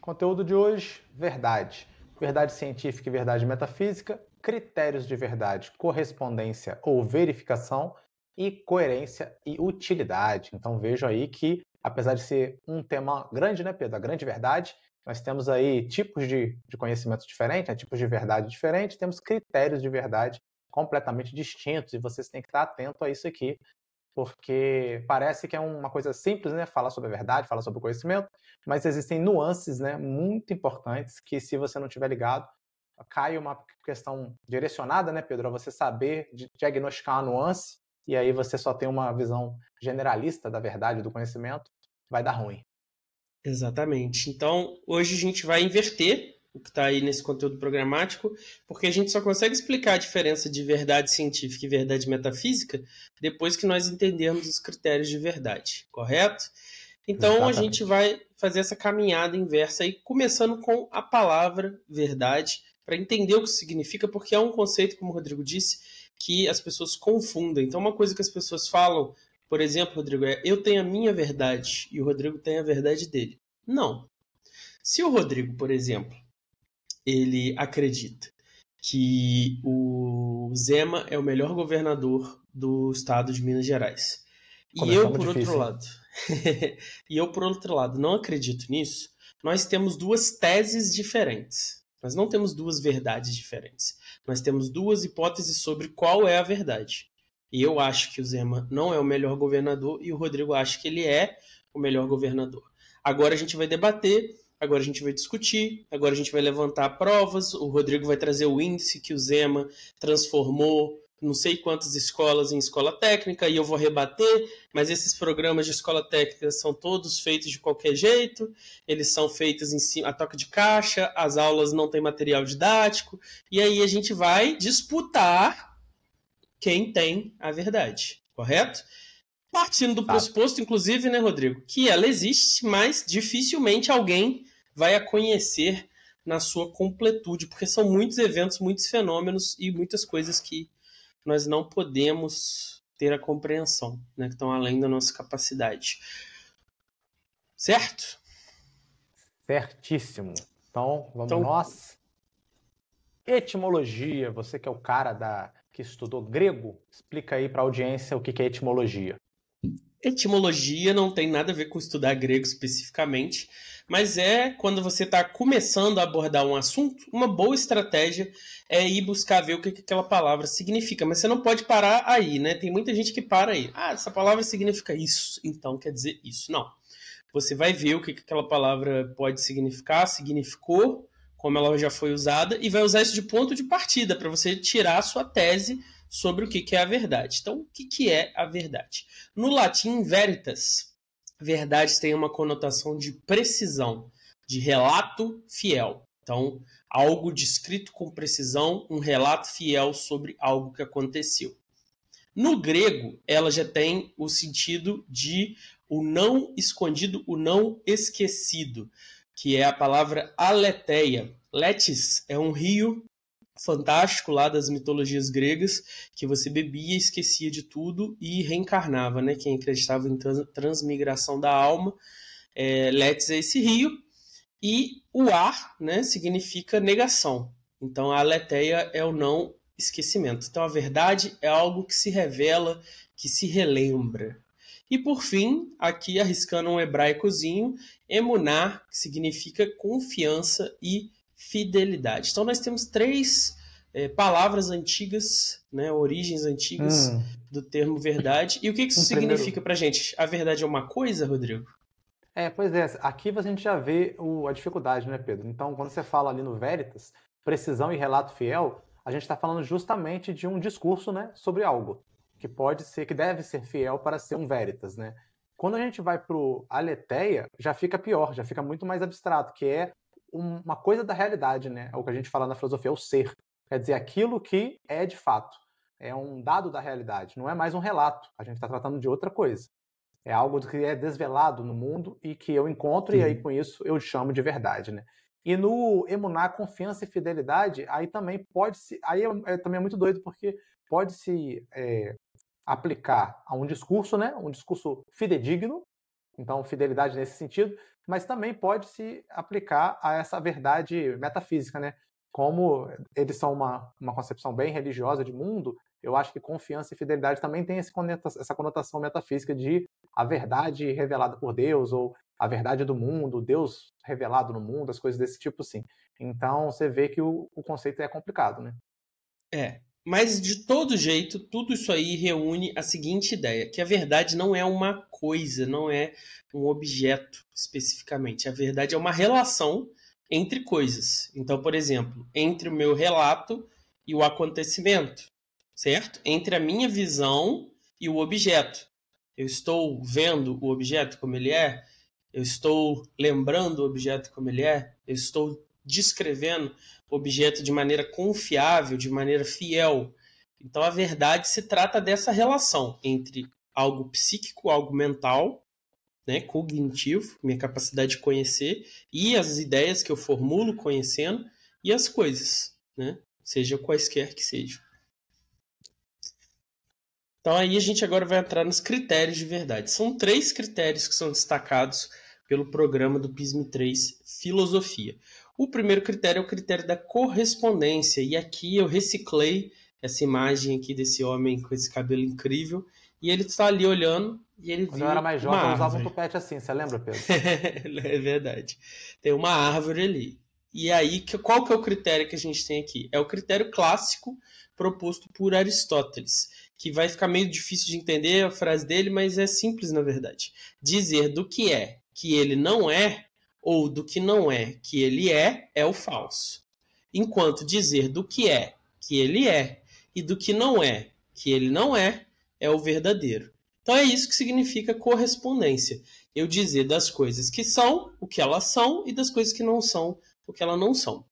Conteúdo de hoje, verdade. Verdade científica e verdade metafísica, critérios de verdade, correspondência ou verificação e coerência e utilidade. Então vejo aí que, apesar de ser um tema grande, né, Pedro? A grande verdade, nós temos aí tipos de conhecimento diferentes, né, tipos de verdade diferentes, temos critérios de verdade completamente distintos e vocês têm que estar atento a isso aqui, porque parece que é uma coisa simples, né? Falar sobre a verdade, falar sobre o conhecimento, mas existem nuances, né, muito importantes que, se você não tiver ligado, cai uma questão direcionada, né, Pedro, a você saber diagnosticar uma nuance, e aí você só tem uma visão generalista da verdade, do conhecimento, vai dar ruim. Exatamente. Então, hoje a gente vai inverter o que está aí nesse conteúdo programático, porque a gente só consegue explicar a diferença de verdade científica e verdade metafísica depois que nós entendermos os critérios de verdade, correto? Então, a gente Exatamente. vai fazer essa caminhada inversa aí, começando com a palavra verdade, para entender o que significa, porque é um conceito, como o Rodrigo disse, que as pessoas confundem. Então, uma coisa que as pessoas falam, por exemplo, Rodrigo, é: eu tenho a minha verdade e o Rodrigo tem a verdade dele. Não. Se o Rodrigo, por exemplo, ele acredita que o Zema é o melhor governador do estado de Minas Gerais, e eu, Começamos por outro difícil, hein? lado, e eu, por outro lado, não acredito nisso, nós temos duas teses diferentes. Nós não temos duas verdades diferentes. Nós temos duas hipóteses sobre qual é a verdade. E eu acho que o Zema não é o melhor governador e o Rodrigo acha que ele é o melhor governador. Agora a gente vai debater, agora a gente vai discutir, agora a gente vai levantar provas, o Rodrigo vai trazer o índice que o Zema transformou não sei quantas escolas em escola técnica, e eu vou rebater, mas esses programas de escola técnica são todos feitos de qualquer jeito, eles são feitos em cima, a toque de caixa, as aulas não têm material didático, e aí a gente vai disputar quem tem a verdade, correto? Partindo do Fato. pressuposto, inclusive, né, Rodrigo, que ela existe, mas dificilmente alguém vai a conhecer na sua completude, porque são muitos eventos, muitos fenômenos e muitas coisas que nós não podemos ter a compreensão, né, que estão além da nossa capacidade. Certo? Certíssimo. Então, vamos Então, nós. Etimologia, você que é o cara que estudou grego, explica aí para a audiência o que é etimologia. etimologia não tem nada a ver com estudar grego especificamente, mas é quando você está começando a abordar um assunto, uma boa estratégia é ir buscar ver o que aquela palavra significa. Mas você não pode parar aí, né? Tem muita gente que para aí. Ah, essa palavra significa isso, então quer dizer isso. Não. Você vai ver o que aquela palavra pode significar, significou, como ela já foi usada, e vai usar isso de ponto de partida para você tirar a sua tese sobre o que é a verdade. Então, o que é a verdade? No latim, veritas, verdade tem uma conotação de precisão, de relato fiel. Então, algo descrito com precisão, um relato fiel sobre algo que aconteceu. No grego, ela já tem o sentido de o não escondido, o não esquecido, que é a palavra aletheia. Letis é um rio fantástico lá das mitologias gregas, que você bebia, esquecia de tudo e reencarnava, né? Quem acreditava em transmigração da alma, Letis é esse rio, e o ar, né, significa negação. Então a aletheia é o não esquecimento. Então a verdade é algo que se revela, que se relembra. E por fim, aqui arriscando um hebraicozinho, emuná, que significa confiança e fidelidade. Então nós temos três palavras antigas, né, origens antigas do termo verdade. E o que isso significa pra gente? A verdade é uma coisa, Rodrigo? Pois é, aqui a gente já vê a dificuldade, né, Pedro? Então, quando você fala ali no Veritas, precisão e relato fiel, a gente está falando justamente de um discurso, né, sobre algo que pode ser, que deve ser fiel para ser um Veritas, né? Quando a gente vai para o aletheia, já fica pior, já fica muito mais abstrato, que é uma coisa da realidade, né? É o que a gente fala na filosofia, é o ser. Quer dizer, aquilo que é de fato. É um dado da realidade, não é mais um relato. A gente está tratando de outra coisa. É algo que é desvelado no mundo e que eu encontro, e aí com isso eu chamo de verdade, né? E no emuná, confiança e fidelidade, aí também pode se. Aí também é muito doido, porque pode se aplicar a um discurso, né? Um discurso fidedigno, Então, fidelidade nesse sentido, mas também pode se aplicar a essa verdade metafísica, né? Como eles são uma concepção bem religiosa de mundo, eu acho que confiança e fidelidade também tem essa conotação metafísica de a verdade revelada por Deus, ou a verdade do mundo, Deus revelado no mundo, as coisas desse tipo, sim. Então, você vê que o conceito é complicado, né? Mas de todo jeito, tudo isso aí reúne a seguinte ideia, que a verdade não é uma coisa, não é um objeto especificamente. A verdade é uma relação entre coisas. Então, por exemplo, entre o meu relato e o acontecimento, certo? Entre a minha visão e o objeto. Eu estou vendo o objeto como ele é, eu estou lembrando o objeto como ele é, eu estou descrevendo o objeto de maneira confiável, de maneira fiel. Então a verdade se trata dessa relação entre algo psíquico, algo mental, né, cognitivo, minha capacidade de conhecer, e as ideias que eu formulo conhecendo, e as coisas, né, seja quaisquer que sejam. Então aí a gente agora vai entrar nos critérios de verdade. São 3 critérios que são destacados pelo programa do PISM-3 Filosofia. O primeiro critério é o critério da correspondência, e aqui eu reciclei essa imagem aqui desse homem com esse cabelo incrível, e ele está ali olhando e ele Quando eu viu era mais uma jovem, eu usava um árvore. tupete assim, você lembra, Pedro? É verdade. Tem uma árvore ali. E aí, qual que é o critério que a gente tem aqui? É o critério clássico proposto por Aristóteles, que vai ficar meio difícil de entender a frase dele, mas é simples na verdade. Dizer do que é que ele não é, ou do que não é que ele é o falso. Enquanto dizer do que é que ele é e do que não é que ele não é o verdadeiro. Então é isso que significa correspondência. Eu dizer das coisas que são o que elas são e das coisas que não são o que elas não são.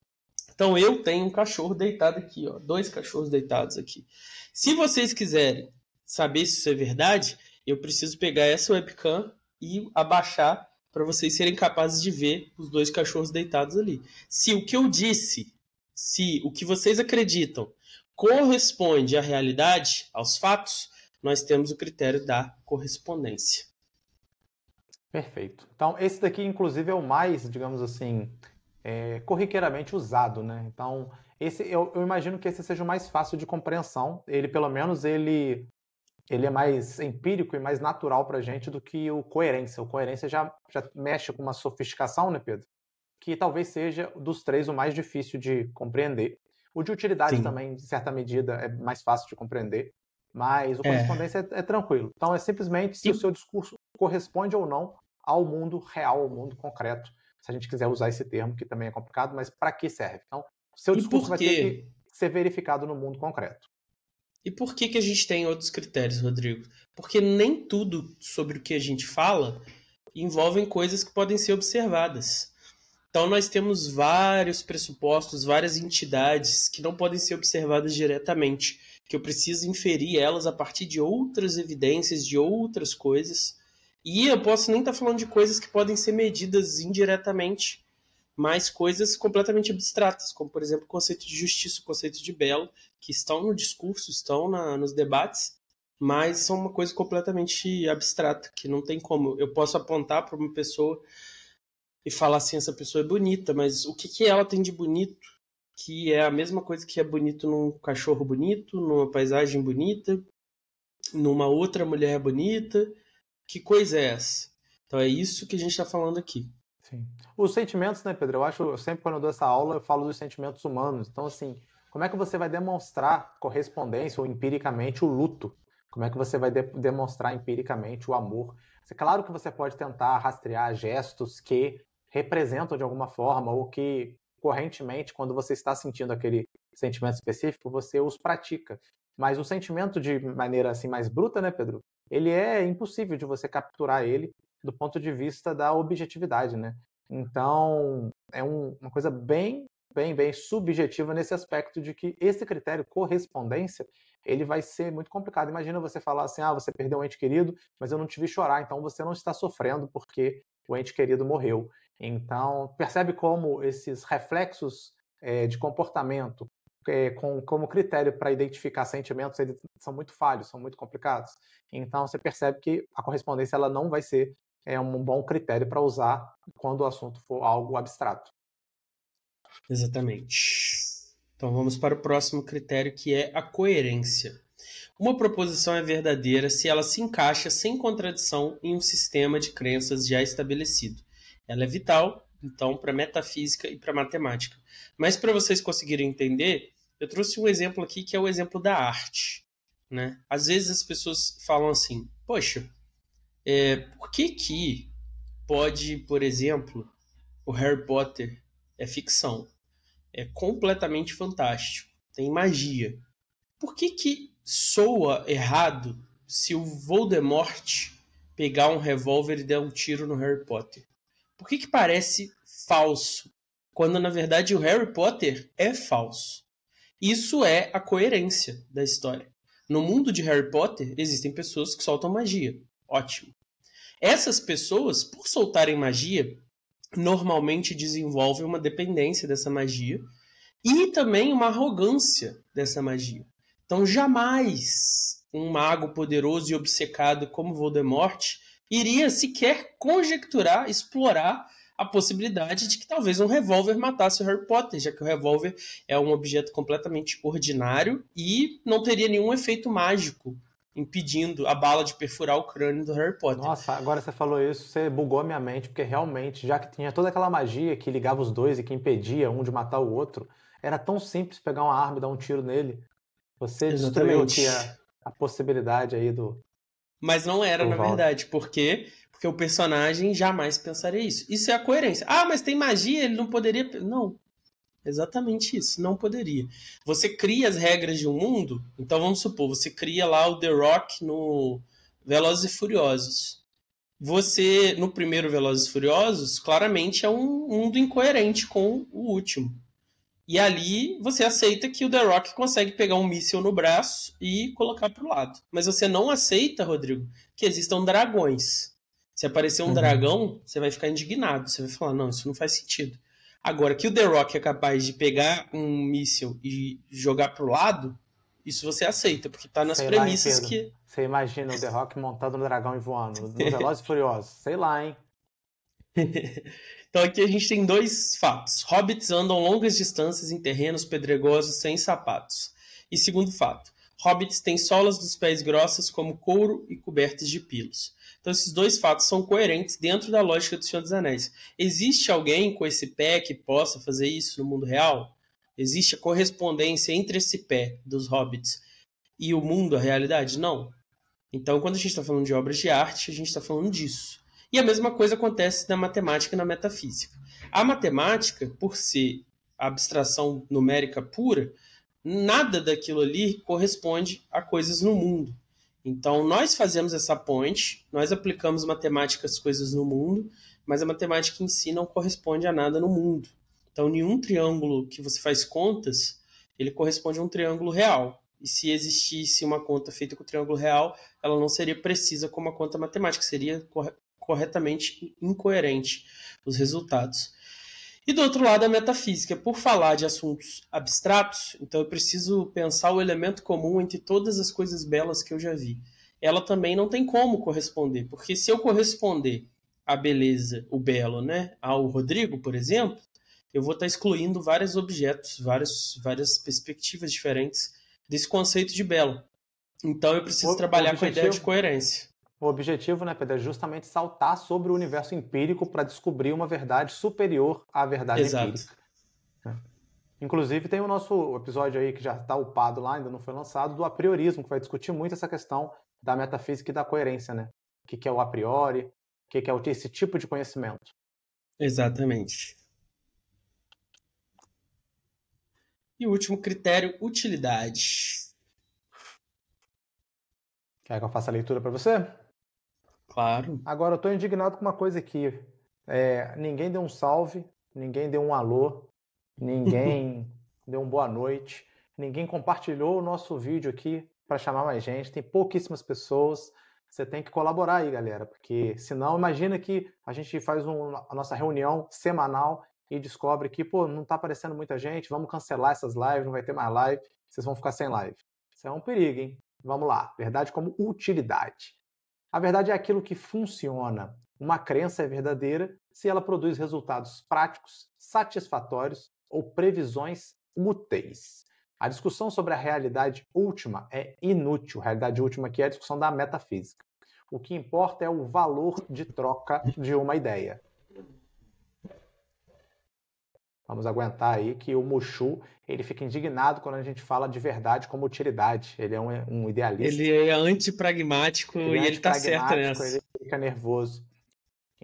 Então eu tenho um cachorro deitado aqui, ó, 2 cachorros deitados aqui. Se vocês quiserem saber se isso é verdade, eu preciso pegar essa webcam e abaixar para vocês serem capazes de ver os 2 cachorros deitados ali. Se o que eu disse, se o que vocês acreditam corresponde à realidade, aos fatos, nós temos o critério da correspondência. Perfeito. Então, esse daqui, inclusive, é o mais, digamos assim, corriqueiramente usado, né? Então, eu imagino que esse seja o mais fácil de compreensão. Ele, pelo menos, ele é mais empírico e mais natural para a gente do que o coerência. O coerência já mexe com uma sofisticação, né, Pedro? Que talvez seja dos 3 o mais difícil de compreender. O de utilidade Sim. também, de certa medida, é mais fácil de compreender, mas o É. correspondência é tranquilo. Então é simplesmente se E o seu discurso corresponde ou não ao mundo real, ao mundo concreto. Se a gente quiser usar esse termo, que também é complicado, mas para que serve? Então, o seu E discurso por vai ter que quê? ser verificado no mundo concreto. E por que a gente tem outros critérios, Rodrigo? Porque nem tudo sobre o que a gente fala envolvem coisas que podem ser observadas. Então nós temos vários pressupostos, várias entidades que não podem ser observadas diretamente, que eu preciso inferir elas a partir de outras evidências, de outras coisas. E eu posso nem estar falando de coisas que podem ser medidas indiretamente, mas coisas completamente abstratas, como por exemplo o conceito de justiça, o conceito de belo, que estão no discurso, estão nos debates, mas são uma coisa completamente abstrata, que não tem como. Eu posso apontar para uma pessoa e falar assim, essa pessoa é bonita, mas o que ela tem de bonito, que é a mesma coisa que é bonito num cachorro bonito, numa paisagem bonita, numa outra mulher bonita, que coisa é essa? Então é isso que a gente está falando aqui. Sim. Os sentimentos, né, Pedro? Sempre quando eu dou essa aula, eu falo dos sentimentos humanos. Então, assim, como é que você vai demonstrar correspondência ou empiricamente o luto? Como é que você vai demonstrar empiricamente o amor? Claro que você pode tentar rastrear gestos que representam de alguma forma ou que, correntemente, quando você está sentindo aquele sentimento específico, você os pratica. Mas o sentimento de maneira assim mais bruta, né, Pedro? Ele é impossível de você capturar ele do ponto de vista da objetividade, né? Então, é uma coisa bem subjetiva nesse aspecto de que esse critério correspondência, ele vai ser muito complicado. Imagina você falar assim, você perdeu um ente querido, mas eu não te vi chorar, então você não está sofrendo porque o ente querido morreu. Então, percebe como esses reflexos de comportamento como critério para identificar sentimentos, eles são muito falhos, são muito complicados. Então, você percebe que a correspondência ela não vai ser é um bom critério para usar quando o assunto for algo abstrato. Exatamente. Então vamos para o próximo critério, que é a coerência. Uma proposição é verdadeira se ela se encaixa sem contradição em um sistema de crenças já estabelecido. Ela é vital, então, para metafísica e para matemática. Mas para vocês conseguirem entender, eu trouxe um exemplo aqui que é o exemplo da arte, né? Às vezes as pessoas falam assim: poxa, por que pode, por exemplo, o Harry Potter é ficção? É completamente fantástico, tem magia. Por que soa errado se o Voldemort pegar um revólver e der um tiro no Harry Potter? Por que parece falso, quando na verdade o Harry Potter é falso? Isso é a coerência da história. No mundo de Harry Potter existem pessoas que soltam magia. Ótimo. Essas pessoas, por soltarem magia, normalmente desenvolvem uma dependência dessa magia e também uma arrogância dessa magia. Então, jamais um mago poderoso e obcecado como Voldemort iria sequer conjecturar, explorar a possibilidade de que talvez um revólver matasse o Harry Potter, já que o revólver é um objeto completamente ordinário e não teria nenhum efeito mágico impedindo a bala de perfurar o crânio do Harry Potter. Nossa, agora você falou isso, você bugou a minha mente, porque realmente, já que tinha toda aquela magia que ligava os dois e que impedia um de matar o outro, era tão simples pegar uma arma e dar um tiro nele. Você destruiu aqui a possibilidade aí do... Mas não era, na verdade. Por quê? Porque o personagem jamais pensaria isso. Isso é a coerência. Ah, mas tem magia, ele não poderia... Não. Exatamente isso, não poderia. Você cria as regras de um mundo, então vamos supor, você cria lá o The Rock no Velozes e Furiosos. Você, no primeiro Velozes e Furiosos, claramente é um mundo incoerente com o último. E ali você aceita que o The Rock consegue pegar um míssil no braço e colocar pro lado. Mas você não aceita, Rodrigo, que existam dragões. Se aparecer um dragão, você vai ficar indignado. Você vai falar, não, isso não faz sentido. Agora, que o The Rock é capaz de pegar um míssil e jogar pro lado, isso você aceita, porque tá nas premissas lá, hein, que... Você imagina o The Rock montado no dragão e voando, no Velozes e Furiosos. Sei lá, hein? Então aqui a gente tem dois fatos. Hobbits andam longas distâncias em terrenos pedregosos sem sapatos. E segundo fato, hobbits têm solas dos pés grossas como couro e cobertas de pilos. Então esses dois fatos são coerentes dentro da lógica do Senhor dos Anéis. Existe alguém com esse pé que possa fazer isso no mundo real? Existe a correspondência entre esse pé dos hobbits e o mundo, a realidade? Não. Então quando a gente está falando de obras de arte, a gente está falando disso. E a mesma coisa acontece na matemática e na metafísica. A matemática, por ser a abstração numérica pura, nada daquilo ali corresponde a coisas no mundo. Então, nós fazemos essa ponte, nós aplicamos matemática às coisas no mundo, mas a matemática em si não corresponde a nada no mundo. Então, nenhum triângulo que você faz contas, ele corresponde a um triângulo real. E se existisse uma conta feita com o triângulo real, ela não seria precisa como a conta matemática, seria corretamente incoerente os resultados. E do outro lado, a metafísica. Por falar de assuntos abstratos, então eu preciso pensar o elemento comum entre todas as coisas belas que eu já vi. Ela também não tem como corresponder, porque se eu corresponder a beleza, o belo, né, ao Rodrigo, por exemplo, eu vou estar excluindo vários objetos, várias perspectivas diferentes desse conceito de belo. Então eu preciso trabalhar com a ideia de coerência. O objetivo, né, Pedro, é justamente saltar sobre o universo empírico para descobrir uma verdade superior à verdade empírica. Inclusive, tem o nosso episódio aí que já está upado lá, ainda não foi lançado, do apriorismo, que vai discutir muito essa questão da metafísica e da coerência, né? O que é o a priori, o que é esse tipo de conhecimento. Exatamente. E o último critério, utilidade. Quer que eu faça a leitura para você? Claro. Agora, eu estou indignado com uma coisa aqui. Ninguém deu um salve, ninguém deu um alô, ninguém deu um boa noite, ninguém compartilhou o nosso vídeo aqui para chamar mais gente. Tem pouquíssimas pessoas. Você tem que colaborar aí, galera, porque senão, imagina que a gente faz a nossa reunião semanal e descobre que, não está aparecendo muita gente, vamos cancelar essas lives, não vai ter mais live, vocês vão ficar sem live. Isso é um perigo, hein? Vamos lá. Verdade como utilidade. A verdade é aquilo que funciona. Uma crença é verdadeira se ela produz resultados práticos, satisfatórios ou previsões úteis. A discussão sobre a realidade última é inútil. A realidade última aqui é a discussão da metafísica. O que importa é o valor de troca de uma ideia. Vamos aguentar aí que o Mushu, ele fica indignado quando a gente fala de verdade como utilidade. Ele é um idealista. Ele é antipragmático e ele tá certo nessa. Ele fica nervoso.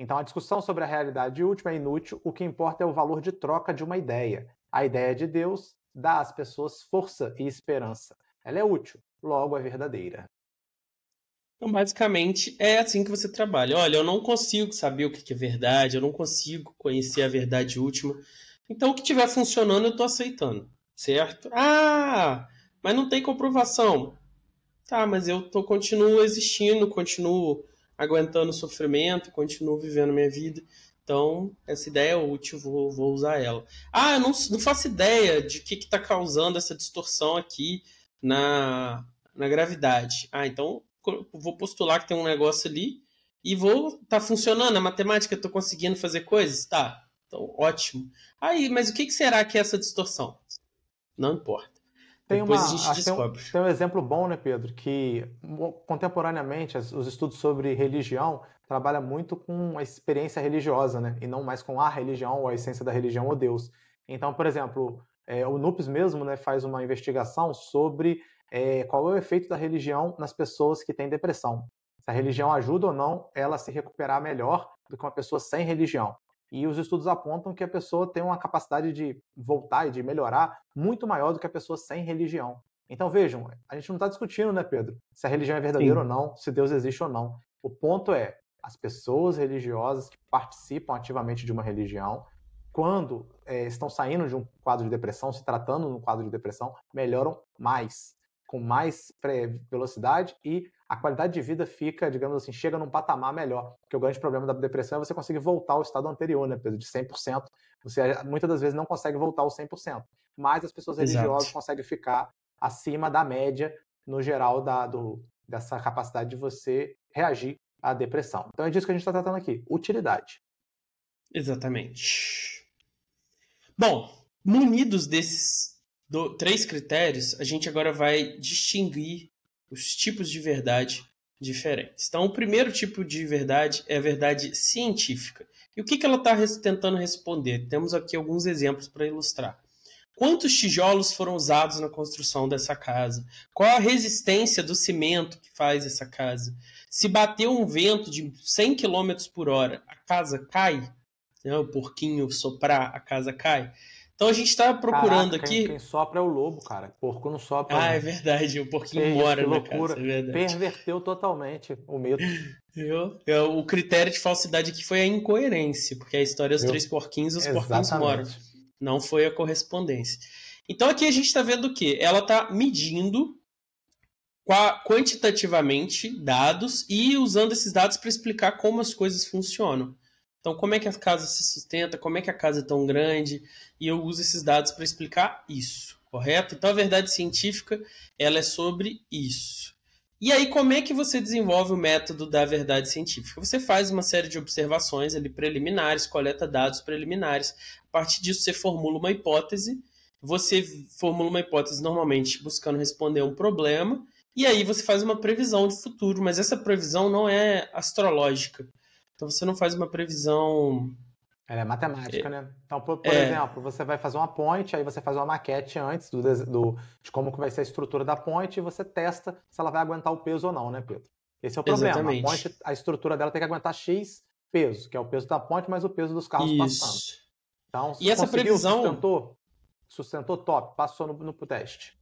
Então, a discussão sobre a realidade última é inútil. O que importa é o valor de troca de uma ideia. A ideia de Deus dá às pessoas força e esperança. Ela é útil, logo é verdadeira. Então, basicamente, é assim que você trabalha. Olha, eu não consigo saber o que é verdade, eu não consigo conhecer a verdade última. Então, o que estiver funcionando, eu estou aceitando, certo? Ah, mas não tem comprovação. Tá, mas eu continuo existindo, continuo aguentando o sofrimento, continuo vivendo minha vida. Então, essa ideia é útil, vou usar ela. Ah, eu não faço ideia de que está causando essa distorção aqui na gravidade. Ah, então vou postular que tem um negócio ali e tá funcionando. A matemática, estou conseguindo fazer coisas? Tá, então ótimo. Aí, mas o que será que é essa distorção? Não importa. Depois a gente descobre. Tem um exemplo bom, né, Pedro, que contemporaneamente os estudos sobre religião trabalham muito com a experiência religiosa, né, e não mais com a religião ou a essência da religião ou Deus. Então, por exemplo, o NUPES mesmo, né, faz uma investigação sobre qual é o efeito da religião nas pessoas que têm depressão. Se a religião ajuda ou não ela a se recuperar melhor do que uma pessoa sem religião. E os estudos apontam que a pessoa tem uma capacidade de voltar e de melhorar muito maior do que a pessoa sem religião. Então vejam, a gente não está discutindo, né, Pedro, se a religião é verdadeira ou não, se Deus existe ou não. O ponto é, as pessoas religiosas que participam ativamente de uma religião, quando estão saindo de um quadro de depressão, se tratando de um quadro de depressão, melhoram mais, com mais velocidade e a qualidade de vida fica, digamos assim, chega num patamar melhor. Porque o grande problema da depressão é você conseguir voltar ao estado anterior, né, Pedro? De 100%. Você muitas das vezes não consegue voltar ao 100%. Mas as pessoas religiosas conseguem ficar acima da média, no geral, dessa capacidade de você reagir à depressão. Então é disso que a gente está tratando aqui. Utilidade. Exatamente. Bom, munidos desses 3 critérios, a gente agora vai distinguir os tipos de verdade diferentes. Então, o primeiro tipo de verdade é a verdade científica. E o que ela está tentando responder? Temos aqui alguns exemplos para ilustrar. Quantos tijolos foram usados na construção dessa casa? Qual a resistência do cimento que faz essa casa? Se bater um vento de 100 km por hora, a casa cai? O porquinho soprar, a casa cai? Então a gente está procurando aqui... Quem sopra é o lobo, cara. Porco não sopra. Ah, é verdade. O porquinho mora na casa. É verdade. Perverteu totalmente o mito. O critério de falsidade aqui foi a incoerência, porque a história dos 3 porquinhos, os porquinhos moram. Não foi a correspondência. Então aqui a gente está vendo o quê? Ela está medindo quantitativamente dados e usando esses dados para explicar como as coisas funcionam. Então, como é que a casa se sustenta, como é que a casa é tão grande, e eu uso esses dados para explicar isso, correto? Então, a verdade científica, ela é sobre isso. E aí, como é que você desenvolve o método da verdade científica? Você faz uma série de observações ali preliminares, coleta dados preliminares, a partir disso você formula uma hipótese, você formula uma hipótese normalmente buscando responder a um problema, e aí você faz uma previsão de futuro, mas essa previsão não é astrológica. Então você não faz uma previsão... Ela é matemática, né? Então, por exemplo, você vai fazer uma ponte, aí você faz uma maquete antes de como que vai ser a estrutura da ponte e você testa se ela vai aguentar o peso ou não, né, Pedro? Esse é o problema. Exatamente. A ponte, a estrutura dela tem que aguentar X peso, que é o peso da ponte mais o peso dos carros passando. Então, se essa previsão sustentou top, passou no teste.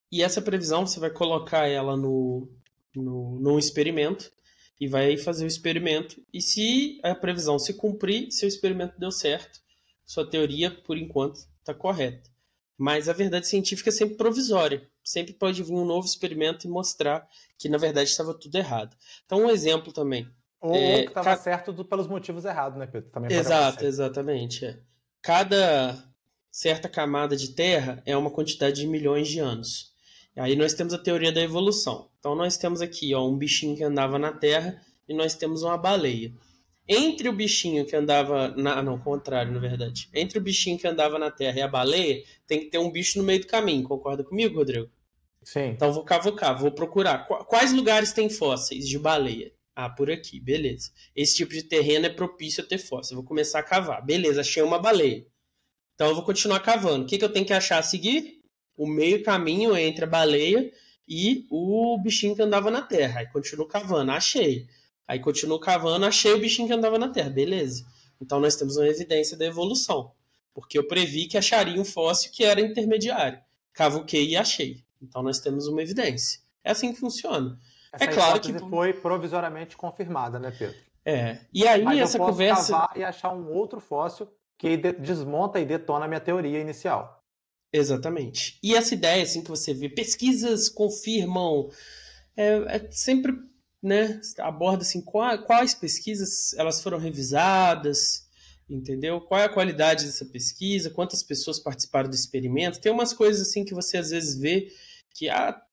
E essa previsão você vai colocar ela num experimento e vai fazer o experimento. E se a previsão se cumprir, seu experimento deu certo, sua teoria, por enquanto, está correta. Mas a verdade científica é sempre provisória. Sempre pode vir um novo experimento e mostrar que, na verdade, estava tudo errado. Então, um exemplo também. Ou que estava certo pelos motivos errados, né, Pedro? Também pode exatamente. Cada certa camada de terra é uma quantidade de milhões de anos. Aí nós temos a teoria da evolução. Então nós temos aqui um bichinho que andava na Terra e nós temos uma baleia. Entre o bichinho que andava não, contrário, na verdade. Entre o bichinho que andava na terra e a baleia, tem que ter um bicho no meio do caminho. Concorda comigo, Rodrigo? Sim. Então vou cavucar, vou procurar. Quais lugares tem fósseis de baleia? Ah, por aqui, beleza. Esse tipo de terreno é propício a ter fósseis. Vou começar a cavar. Beleza, achei uma baleia. Então eu vou continuar cavando. O que eu tenho que achar a seguir? O meio caminho entre a baleia e o bichinho que andava na terra. Aí continuo cavando, achei. Aí continuo cavando, achei o bichinho que andava na terra. Beleza. Então nós temos uma evidência da evolução. Porque eu previ que acharia um fóssil que era intermediário. Cavuquei e achei. Então nós temos uma evidência. É assim que funciona. Essa É claro que. hipótese foi provisoriamente confirmada, né, Pedro? E aí Mas essa eu posso conversa. cavar e achar um outro fóssil que desmonta e detona a minha teoria inicial. Exatamente. E essa ideia, assim, que você vê, pesquisas confirmam, sempre, né, aborda, assim, quais pesquisas elas foram revisadas, entendeu? Qual é a qualidade dessa pesquisa, quantas pessoas participaram do experimento. Tem umas coisas, assim, que você às vezes vê que,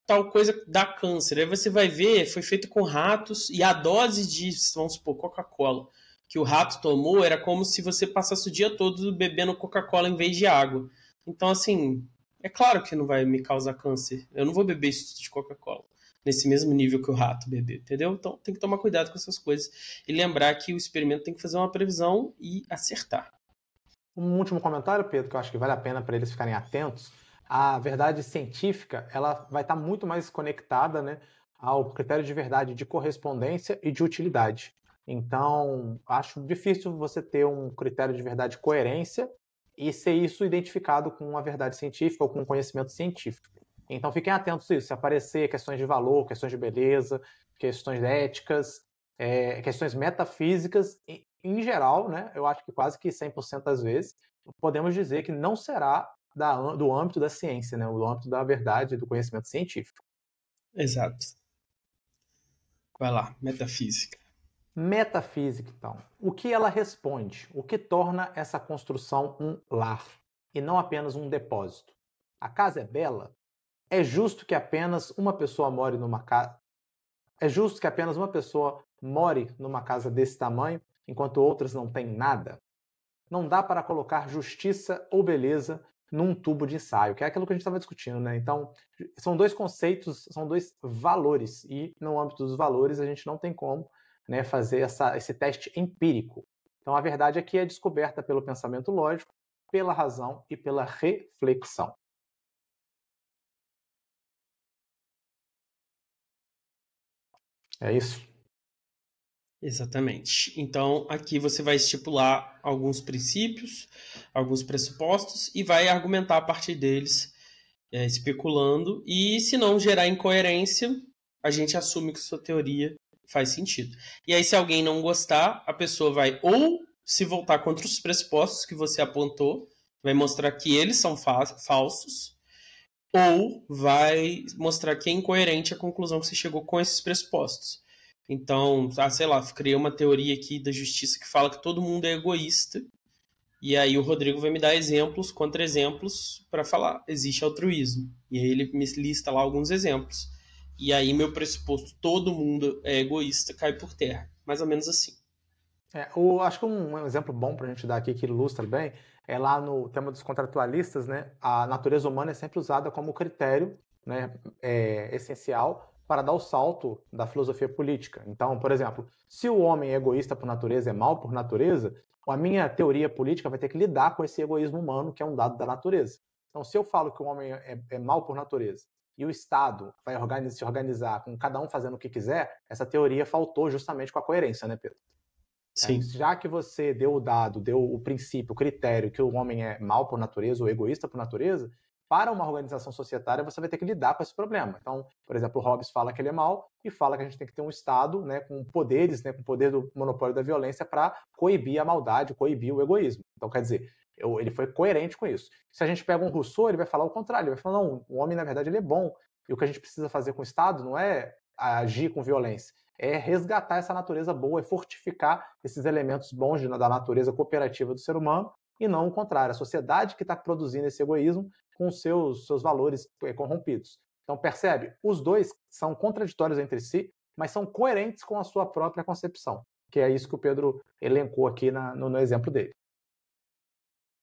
tal coisa dá câncer. Aí você vai ver, foi feito com ratos e a dose de, vamos supor, Coca-Cola que o rato tomou era como se você passasse o dia todo bebendo Coca-Cola em vez de água. Então, assim, é claro que não vai me causar câncer. Eu não vou beber isso de Coca-Cola nesse mesmo nível que o rato bebeu, entendeu? Então tem que tomar cuidado com essas coisas e lembrar que o experimento tem que fazer uma previsão e acertar. Um último comentário, Pedro, que eu acho que vale a pena para eles ficarem atentos. A verdade científica ela vai estar muito mais conectada, né, ao critério de verdade de correspondência e de utilidade. Então, acho difícil você ter um critério de verdade de coerência e ser isso identificado com uma verdade científica ou com um conhecimento científico. Então, fiquem atentos a isso. Se aparecer questões de valor, questões de beleza, questões éticas, questões metafísicas, em geral, né, eu acho que quase que 100% das vezes, podemos dizer que não será do âmbito da ciência, né, do âmbito da verdade, do conhecimento científico. Exato. Vai lá, metafísica. Metafísica, então. O que ela responde? O que torna essa construção um lar e não apenas um depósito? A casa é bela? É justo que apenas uma pessoa more numa casa? É justo que apenas uma pessoa more numa casa desse tamanho, enquanto outras não têm nada? Não dá para colocar justiça ou beleza num tubo de ensaio, que é aquilo que a gente estava discutindo, né? Então, são dois conceitos, são dois valores, e no âmbito dos valores a gente não tem como, né, fazer esse teste empírico. Então, a verdade aqui é descoberta pelo pensamento lógico, pela razão e pela reflexão. É isso? Exatamente. Então, aqui você vai estipular alguns princípios, alguns pressupostos e vai argumentar a partir deles, especulando. E se não gerar incoerência, a gente assume que sua teoria faz sentido. E aí, se alguém não gostar, a pessoa vai ou se voltar contra os pressupostos que você apontou, vai mostrar que eles são falsos, ou vai mostrar que é incoerente a conclusão que você chegou com esses pressupostos. Então, sei lá, criei uma teoria aqui da justiça que fala que todo mundo é egoísta, e aí o Rodrigo vai me dar exemplos, contra-exemplos, para falar, existe altruísmo. E aí ele me lista lá alguns exemplos. E aí meu pressuposto, todo mundo é egoísta, cai por terra. Mais ou menos assim. Acho que um exemplo bom para a gente dar aqui, que ilustra bem, é lá no tema dos contratualistas, né? A natureza humana é sempre usada como critério, né, essencial para dar o salto da filosofia política. Então, por exemplo, se o homem é egoísta por natureza, é mal por natureza, a minha teoria política vai ter que lidar com esse egoísmo humano, que é um dado da natureza. Então, se eu falo que o homem é mal por natureza e o Estado vai se organizar com cada um fazendo o que quiser, essa teoria faltou justamente com a coerência, né, Pedro? Sim. Já que você deu o dado, deu o princípio, o critério que o homem é mal por natureza ou egoísta por natureza, para uma organização societária você vai ter que lidar com esse problema. Então, por exemplo, o Hobbes fala que ele é mal e fala que a gente tem que ter um Estado, né, com poderes, né, com o poder do monopólio da violência para coibir a maldade, coibir o egoísmo. Então, quer dizer, ele foi coerente com isso. Se a gente pega um Rousseau, ele vai falar o contrário, ele vai falar, não, o homem, na verdade, ele é bom. E o que a gente precisa fazer com o Estado não é agir com violência, é resgatar essa natureza boa, é fortificar esses elementos bons da natureza cooperativa do ser humano, e não o contrário, a sociedade que está produzindo esse egoísmo com os seus valores corrompidos. Então, percebe? Os dois são contraditórios entre si, mas são coerentes com a sua própria concepção. que é isso que o Pedro elencou aqui no exemplo dele.